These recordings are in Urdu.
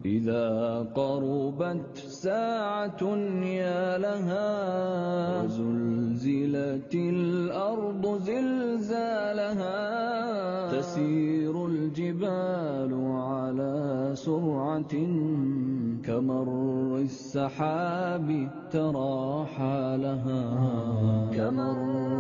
إذا قربت ساعة يا لها وزلزلت الأرض زلزالها تسير الجبال على سرعة كمر السحاب ترى حالها كمر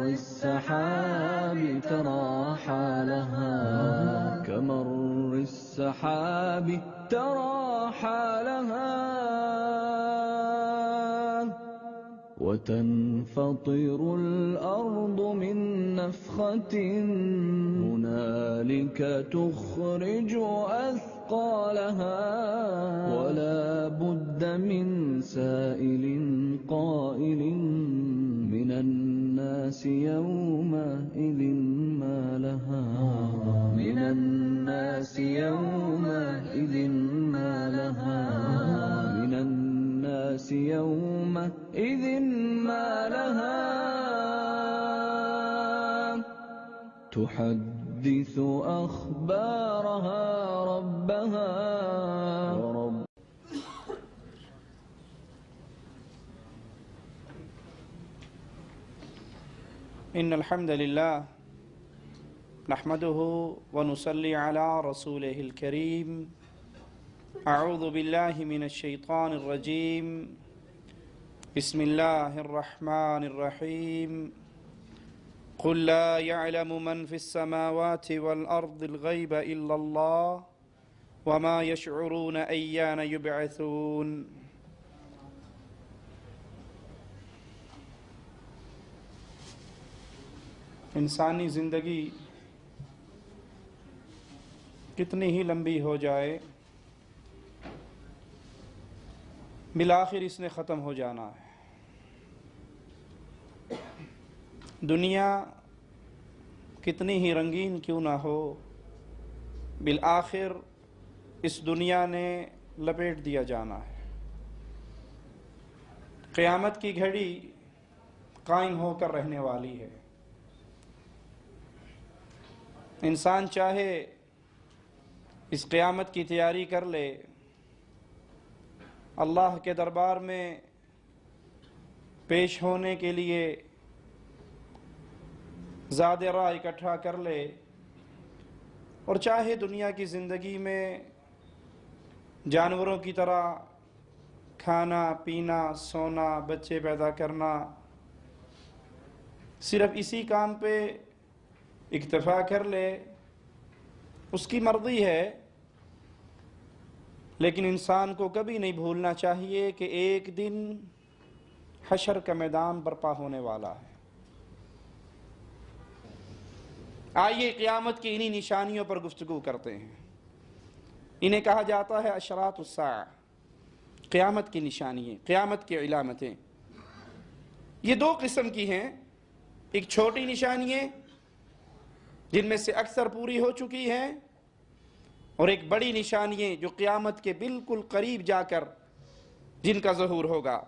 السحاب ترى حالها كمر السحاب ترى حالها وتنفطر الأرض من نفخة هنالك تخرج أثقالها ولا بد من سائل قائل من الناس يومئذ ما لها من الناس يومئذ ما لها من الناس يومئذ ما لها تحدث أخبارها ربها ورب إن الحمد لله نحمده ونصلي على رسوله الكريم أعوذ بالله من الشيطان الرجيم بسم الله الرحمن الرحيم قل لا يعلم من في السماوات والأرض الغيب إلا الله وما يشعرون أيان يبعثون انسانی زندگی کتنی ہی لمبی ہو جائے بالآخر اس نے ختم ہو جانا ہے۔ دنیا کتنی ہی رنگین کیوں نہ ہو بالآخر اس دنیا نے لپیٹ دیا جانا ہے۔ قیامت کی گھڑی قائم ہو کر رہنے والی ہے۔ انسان چاہے اس قیامت کی تیاری کر لے، اللہ کے دربار میں پیش ہونے کے لیے زاد راہ اکٹھا کر لے، اور چاہے دنیا کی زندگی میں جانوروں کی طرح کھانا پینا سونا بچے پیدا کرنا صرف اسی کام پہ اکتفا کر لے، اس کی مرضی ہے، لیکن انسان کو کبھی نہیں بھولنا چاہیے کہ ایک دن حشر کا میدان برپا ہونے والا ہے۔ آئیے قیامت کی انہی نشانیوں پر گفتگو کرتے ہیں۔ انہیں کہا جاتا ہے اشراط الساعہ، قیامت کی نشانیاں، قیامت کی علامتیں۔ یہ دو قسم کی ہیں، ایک چھوٹی نشانیاں جن میں سے اکثر پوری ہو چکی ہیں، اور ایک بڑی نشانیاں جو قیامت کے بالکل قریب جا کر جن کا ظہور ہوگا۔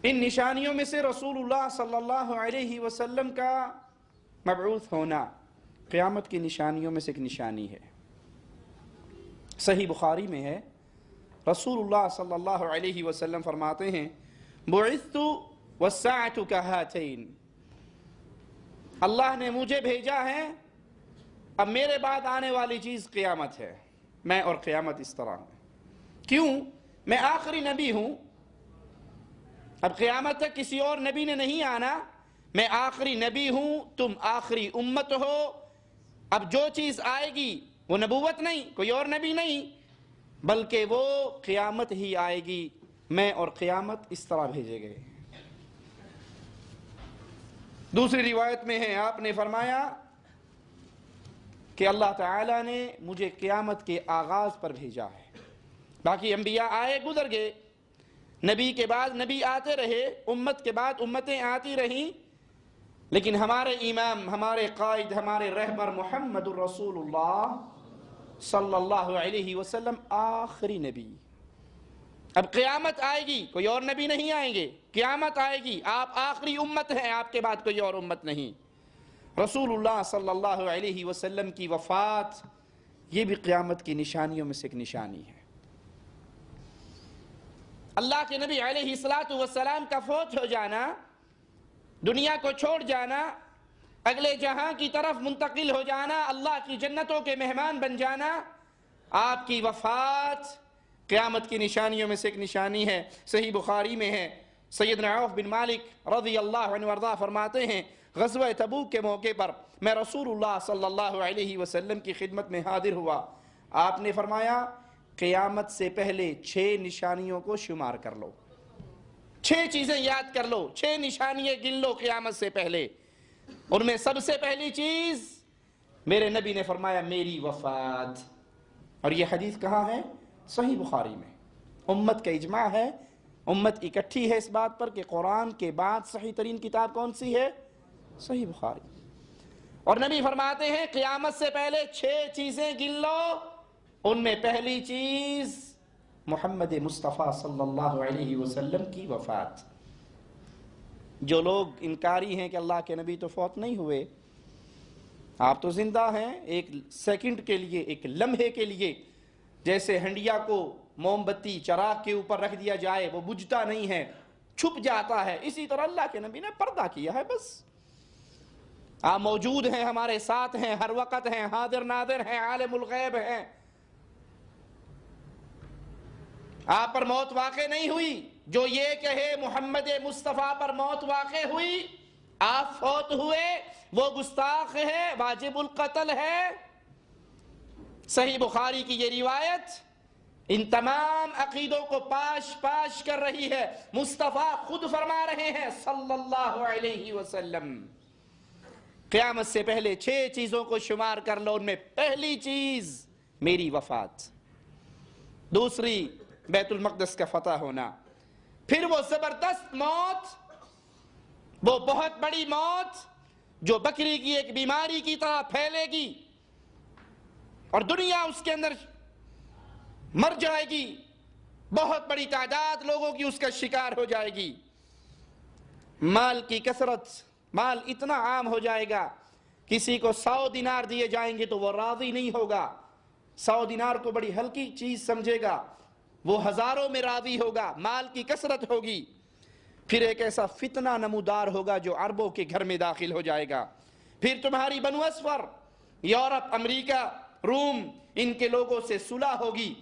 ان نشانیوں میں سے رسول اللہ صلی اللہ علیہ وسلم کا مبعوث ہونا قیامت کی نشانیوں میں سے ایک نشانی ہے۔ صحیح بخاری میں ہے، رسول اللہ صلی اللہ علیہ وسلم فرماتے ہیں بعثت والساعۃ کہاتین، اللہ نے مجھے بھیجا ہے، اب میرے بعد آنے والی چیز قیامت ہے، میں اور قیامت اس طرح ہے۔ کیوں؟ میں آخری نبی ہوں، اب قیامت تک کسی اور نبی نے نہیں آنا، میں آخری نبی ہوں، تم آخری امت ہو، اب جو چیز آئے گی وہ نبوت نہیں، کوئی اور نبی نہیں، بلکہ وہ قیامت ہی آئے گی، میں اور قیامت اس طرح بھیجے گئے۔ دوسری روایت میں ہے، آپ نے فرمایا کہ اللہ تعالیٰ نے مجھے قیامت کے آغاز پر بھیجا ہے۔ باقی انبیاء آئے گزر گئے، نبی کے بعد نبی آتے رہے، امت کے بعد امتیں آتی رہیں، لیکن ہمارے امام، ہمارے قائد، ہمارے رہبر محمد الرسول اللہ صلی اللہ علیہ وسلم آخری نبی۔ اب قیامت آئے گی، کوئی اور نبی نہیں آئیں گے، قیامت آئے گی، آپ آخری امت ہیں، آپ کے بعد کوئی اور امت نہیں۔ رسول اللہ صلی اللہ علیہ وسلم کی وفات یہ بھی قیامت کی نشانیوں میں سے ایک نشانی ہے۔ اللہ کے نبی علیہ الصلاۃ والسلام کا فوت ہو جانا، دنیا کو چھوڑ جانا، اگلے جہاں کی طرف منتقل ہو جانا، اللہ کی جنتوں کے مہمان بن جانا، آپ کی وفات قیامت کی نشانیوں میں سے ایک نشانی ہے۔ صحیح بخاری میں ہے، سیدنا عوف بن مالک رضی اللہ عنہ وارضاہ فرماتے ہیں غزوہ تبوک کے موقع پر میں رسول اللہ صلی اللہ علیہ وسلم کی خدمت میں حاضر ہوا۔ آپ نے فرمایا قیامت سے پہلے 6 نشانیوں کو شمار کر لو، 6 چیزیں یاد کر لو، 6 نشانیاں گن لو قیامت سے پہلے۔ ان میں سب سے پہلی چیز میرے نبی نے فرمایا میری وفات، اور یہ حدیث کہاں ہے؟ صحیح بخاری میں۔ امت کا اجماع ہے، امت اکٹھی ہے اس بات پر کہ قرآن کے بعد صحیح ترین کتاب کون سی ہے؟ صحیح بخاری۔ اور نبی فرماتے ہیں قیامت سے پہلے 6 چیزیں گن لو، ان میں پہلی چیز محمد مصطفیٰ صلی اللہ علیہ وسلم کی وفات۔ جو لوگ انکاری ہیں کہ اللہ کے نبی تو فوت نہیں ہوئے، آپ تو زندہ ہیں، ایک سیکنڈ کے لیے، ایک لمحے کے لیے جیسے ہنڈیا کو موم بتی چراغ کے اوپر رکھ دیا جائے وہ بجھتا نہیں ہے، چھپ جاتا ہے، اسی طرح اللہ کے نبی نے پردہ کیا ہے، بس آپ موجود ہیں، ہمارے ساتھ ہیں، ہر وقت ہیں، حاضر ناظر ہیں، عالم الغیب ہیں۔ آپ پر موت واقع نہیں ہوئی، جو یہ کہے محمد مصطفیٰ پر موت واقع ہوئی، آپ فوت ہوئے، وہ گستاخ ہے، واجب القتل ہے۔ صحیح بخاری کی یہ روایت ان تمام عقیدوں کو پاش پاش کر رہی ہے۔ مصطفیٰ خود فرما رہے ہیں صلی اللہ علیہ وسلم قیامت سے پہلے 6 چیزوں کو شمار کر لو، ان میں پہلی چیز میری وفات، دوسری بیت المقدس کا فتح ہونا، پھر وہ زبردست موت، وہ بہت بڑی موت جو بکری کی ایک بیماری کی طرح پھیلے گی اور دنیا اس کے اندر مر جائے گی، بہت بڑی تعداد لوگوں کی اس کا شکار ہو جائے گی۔ مال کی کثرت، مال اتنا عام ہو جائے گا، کسی کو 100 دینار دیے جائیں گے تو وہ راضی نہیں ہوگا، 100 دینار کو بڑی ہلکی چیز سمجھے گا، وہ ہزاروں میں راضی ہوگا، مال کی کثرت ہوگی۔ پھر ایک ایسا فتنہ نمودار ہوگا جو عربوں کے گھر میں داخل ہو جائے گا۔ پھر تمہاری بنو اصفر، یورپ، امریکہ، روم، ان کے لوگوں سے صلح ہوگی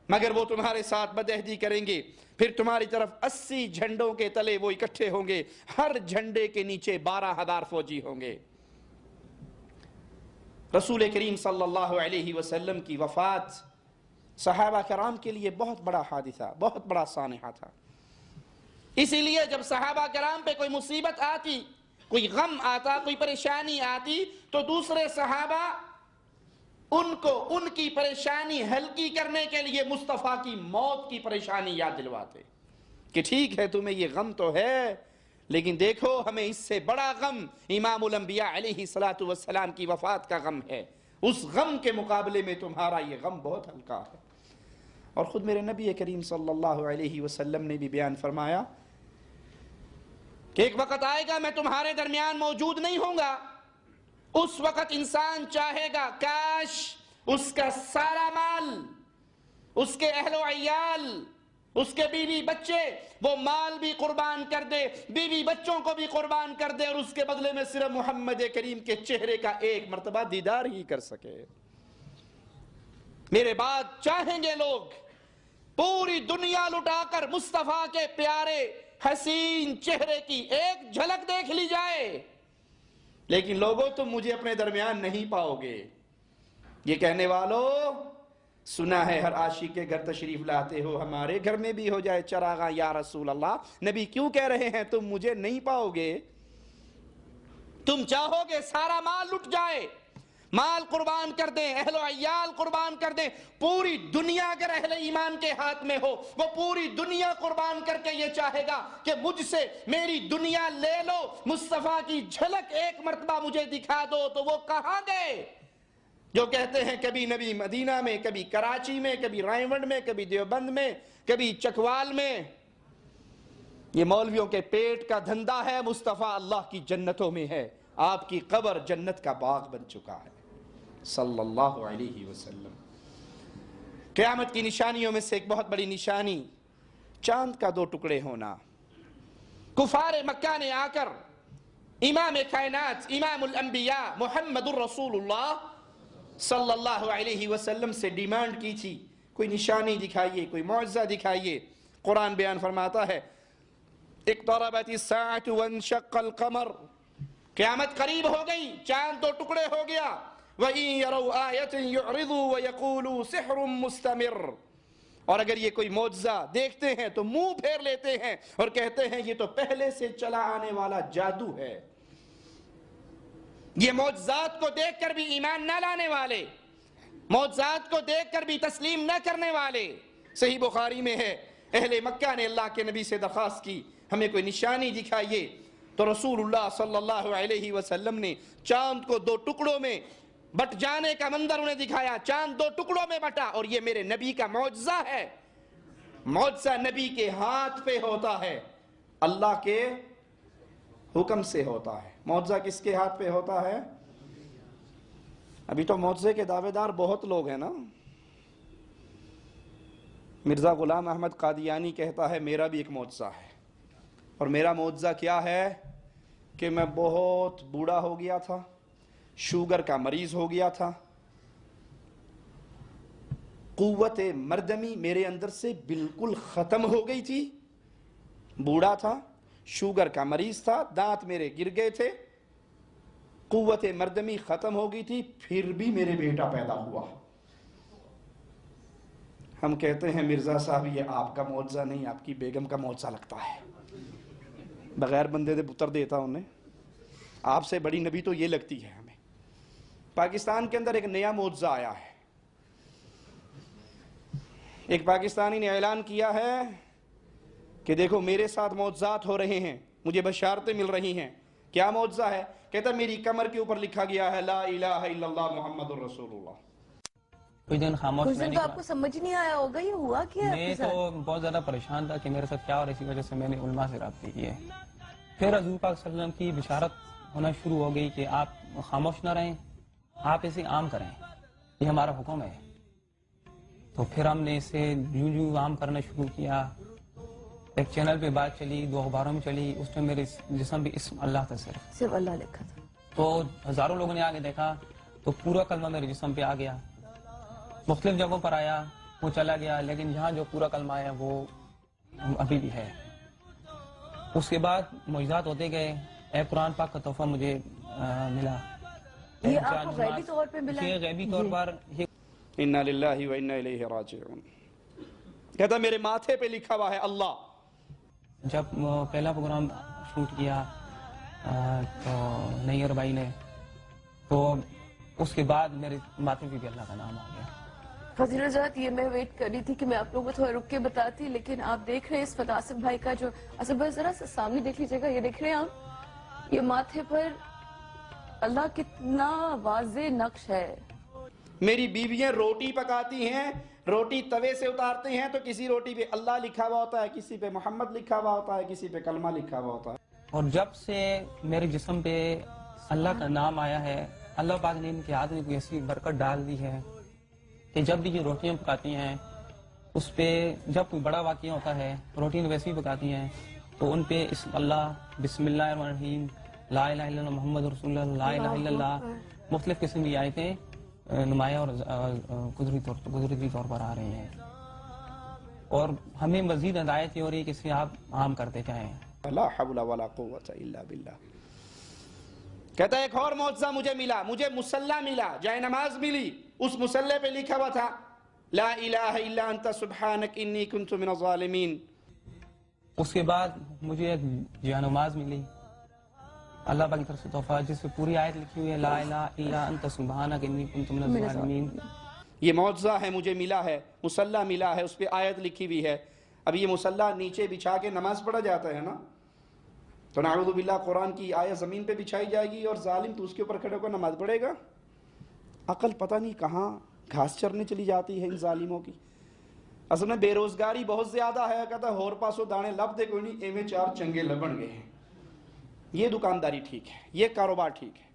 مگر وہ تمہارے ساتھ بدعہدی کریں گے۔ پھر تمہاری طرف 80 جھنڈوں کے تلے وہ اکٹھے ہوں گے، ہر جھنڈے کے نیچے 12,000 فوجی ہوں گے۔ رسول کریم صلی اللہ علیہ وسلم کی وفات صحابہ کرام کے لیے بہت بڑا حادثہ، بہت بڑا سانحہ تھا۔ اسی لیے جب صحابہ کرام پہ کوئی مصیبت آتی، کوئی غم آتا، کوئی پریشانی آتی تو دوسرے صحابہ ان کو ان کی پریشانی ہلکی کرنے کے لیے مصطفیٰ کی موت کی پریشانی یاد دلواتے کہ ٹھیک ہے تمہیں یہ غم تو ہے لیکن دیکھو ہمیں اس سے بڑا غم امام الانبیاء علیہ الصلاۃ والسلام کی وفات کا غم ہے، اس غم کے مقابلے میں تمہارا یہ غم بہت ہلکا ہے۔ اور خود میرے نبی کریم صلی اللہ علیہ وسلم نے بھی بیان فرمایا کہ ایک وقت آئے گا میں تمہارے درمیان موجود نہیں ہوں گا، اس وقت انسان چاہے گا کاش اس کا سارا مال، اس کے اہل و عیال، اس کے بیوی بچے، وہ مال بھی قربان کر دے، بیوی بچوں کو بھی قربان کر دے اور اس کے بدلے میں صرف محمد کریم کے چہرے کا ایک مرتبہ دیدار ہی کر سکے۔ میرے بعد چاہیں گے لوگ پوری دنیا لٹا کر مصطفیٰ کے پیارے حسین چہرے کی ایک جھلک دیکھ لی جائے، لیکن لوگوں تم مجھے اپنے درمیان نہیں پاؤ گے۔ یہ کہنے والوں سنا ہے ہر عاشق کے گھر تشریف لاتے ہو، ہمارے گھر میں بھی ہو جائے چراغاں یا رسول اللہ۔ نبی کیوں کہہ رہے ہیں تم مجھے نہیں پاؤ گے؟ تم چاہو گے سارا مال لٹ جائے، مال قربان کر دیں، اہل و عیال قربان کر دیں، پوری دنیا اگر اہل ایمان کے ہاتھ میں ہو وہ پوری دنیا قربان کر کے یہ چاہے گا کہ مجھ سے میری دنیا لے لو، مصطفیٰ کی جھلک ایک مرتبہ مجھے دکھا دو، تو وہ کہاں گئے جو کہتے ہیں کبھی نبی مدینہ میں، کبھی کراچی میں، کبھی رائے میں، کبھی دیوبند میں، کبھی چکوال میں۔ یہ مولویوں کے پیٹ کا دھندا ہے، مصطفیٰ اللہ کی جنتوں میں ہے، آپ کی قبر جنت کا باغ بن چکا ہے۔ صلی اللہ علیہ وسلم۔ قیامت کی نشانیوں میں سے ایک بہت بڑی نشانی چاند کا دو ٹکڑے ہونا۔ کفار مکہ نے آ کر امام کائنات امام الانبیاء محمد الرسول اللہ صلی اللہ علیہ وسلم سے ڈیمانڈ کی تھی، کوئی نشانی دکھائیے، کوئی معجزہ دکھائیے۔ قرآن بیان فرماتا ہے اقتربت الساعة وانشق القمر، قیامت قریب ہو گئی، چاند دو ٹکڑے ہو گیا۔ وَإِن يَرَوْا آيَةً يُعْرِضُوا وَيَقُولُوا سِحْرٌ مُسْتَمِرٌ، اور اگر یہ کوئی معجزہ دیکھتے ہیں تو منہ پھیر لیتے ہیں اور کہتے ہیں یہ تو پہلے سے چلا آنے والا جادو ہے۔ یہ معجزات کو دیکھ کر بھی ایمان نہ لانے والے، معجزات کو دیکھ کر بھی تسلیم نہ کرنے والے۔ صحیح بخاری میں ہے اہل مکہ نے اللہ کے نبی سے درخواست کی ہمیں کوئی نشانی دکھائیے، تو رسول اللہ صلی اللہ علیہ وسلم نے چاند کو دو ٹکڑوں میں بٹ جانے کا منظر انہیں دکھایا۔ چاند دو ٹکڑوں میں بٹا، اور یہ میرے نبی کا معجزہ ہے۔ معجزہ نبی کے ہاتھ پہ ہوتا ہے، اللہ کے حکم سے ہوتا ہے۔ معجزہ کس کے ہاتھ پہ ہوتا ہے؟ ابھی تو معجزے کے دعوے دار بہت لوگ ہیں نا۔ مرزا غلام احمد قادیانی کہتا ہے میرا بھی ایک معجزہ ہے، اور میرا معجزہ کیا ہے کہ میں بہت بوڑھا ہو گیا تھا، شوگر کا مریض ہو گیا تھا، قوت مردمی میرے اندر سے بالکل ختم ہو گئی تھی، بوڑھا تھا، شوگر کا مریض تھا، دانت میرے گر گئے تھے، قوت مردمی ختم ہو گئی تھی، پھر بھی میرے بیٹا پیدا ہوا۔ ہم کہتے ہیں مرزا صاحب یہ آپ کا معجزہ نہیں، آپ کی بیگم کا معجزہ لگتا ہے۔ بغیر بندے دے پتر دیتا انہیں، آپ سے بڑی نبی تو یہ لگتی ہے ہمیں۔ پاکستان کے اندر ایک نیا معجزہ آیا ہے۔ ایک پاکستانی نے اعلان کیا ہے کہ دیکھو میرے ساتھ معجزات ہو رہے ہیں، مجھے بشارتیں مل رہی ہیں۔ کیا معجزہ ہے؟ کہتا میری کمر کے اوپر لکھا گیا ہے لا الہ الا اللہ محمد الرسول اللہ۔ کچھ دن خاموش کچھ دن تو آپ کو سمجھ نہیں آیا ہوگا یہ ہوا کیا میں تو بہت زیادہ پریشان تھا کہ میرے ساتھ کیا، اور اسی وجہ سے میں نے علماء سے رابطے کیے۔ پھر حضور پاک صلی اللہ علیہ وسلم کی بشارت ہونا شروع ہو گئی کہ آپ خاموش نہ رہیں، آپ اسے عام کریں، یہ ہمارا حکم ہے۔ تو پھر ہم نے اسے یوں عام کرنا شروع کیا۔ ایک چینل پہ بات چلی، 2 اخباروں میں چلی، اس میں میرے جسم پہ اسم اللہ تھا، صرف اللہ لکھا تھا۔ تو ہزاروں لوگوں نے آگے دیکھا تو پورا کلمہ میرے جسم پہ آ گیا۔ مختلف جگہوں پر آیا، وہ چلا گیا، لیکن یہاں جو پورا کلمہ آیا وہ ابھی بھی ہے۔ اس کے بعد معجزات ہوتے گئے، اے قرآن پاک کا تحفہ مجھے ملا۔ یہ آپ کو غیبی طور پہ ملا؟ یہ غیبی طور پر انا للہ و انا الیہ راجعون۔ کہتا میرے ماتھے پہ لکھا ہوا ہے اللہ۔ جب پہلا پروگرام شوٹ کیا تو نیئر بھائی نے، تو اس کے بعد میرے ماتھے پہ بھی اللہ کا نام آ گیا۔ فضیل حضرت یہ میں ویٹ کر رہی تھی کہ میں آپ لوگوں کو تھوڑا رک کے بتاتی، لیکن آپ دیکھ رہے ہیں اس وقت آصف بھائی کا جو آصف بھائی ذرا سامنے دیکھ لیجیے گا، یہ دیکھ رہے ہیں آپ، یہ ماتھے پر اللہ کتنا واضح نقش ہے۔ میری بیویاں روٹی پکاتی ہیں، روٹی توے سے اتارتے ہیں تو کسی روٹی پہ اللہ لکھا ہوا ہوتا ہے، کسی پہ محمد لکھا ہوا ہوتا ہے، کسی پہ کلمہ لکھا ہوا ہوتا ہے۔ اور جب سے میرے جسم پہ اللہ کا نام آیا ہے، اللہ پاک نے ان کے ہاتھ میں کوئی ایسی برکت ڈال دی ہے کہ جب بھی یہ روٹیاں پکاتی ہیں، اس پہ جب کوئی بڑا واقعہ ہوتا ہے، روٹیاں ویسے ہی پکاتی ہیں تو ان پہ اللہ، بسم اللہ الرحمن الرحیم، لا الہ الا اللہ محمد رسول اللہ، لا الہ الا اللہ، مختلف قسم کی آیتیں نمایاں اور قدرتی طور پر آ رہی ہیں، اور ہمیں مزید ہدایت یہ ہو رہی ہے کہ اسے آپ عام کرتے جائیں۔ لا حول ولا قوت الا باللہ۔ کہتا ہے ایک اور معجزہ مجھے ملا، مجھے مصلی ملا، جائے نماز ملی، اس مصلی پہ لکھا ہوا تھا لا الہ الا انت سبحانک انی کنت من الظالمین۔ اس کے بعد مجھے ایک جائے نماز ملی اللہ پاک کی طرف سے تحفہ، جس پہ پوری آیت لکھی ہوئی ہے لا الہ الا انت سبحانک انی کنت من الظالمین۔ یہ معجزہ ہے مجھے ملا ہے، مصلی ملا ہے، اس پہ آیت لکھی ہوئی ہے۔ اب یہ مصلی نیچے بچھا کے نماز پڑھا جاتا ہے نا، تو نعوذ باللہ قرآن کی آیت زمین پہ بچھائی جائے گی اور ظالم تو اس کے اوپر کھڑے ہو کر نماز پڑھے گا۔ عقل پتہ نہیں کہاں گھاس چرنے چلی جاتی ہے ان ظالموں کی۔ اصل میں بے روزگاری بہت زیادہ ہے، کہتا ہور پاسو دانے لب دے کوئی نہیں، ایویں 4 چنگے لبن گئے ہیں۔ یہ دکانداری ٹھیک ہے، یہ کاروبار ٹھیک ہے،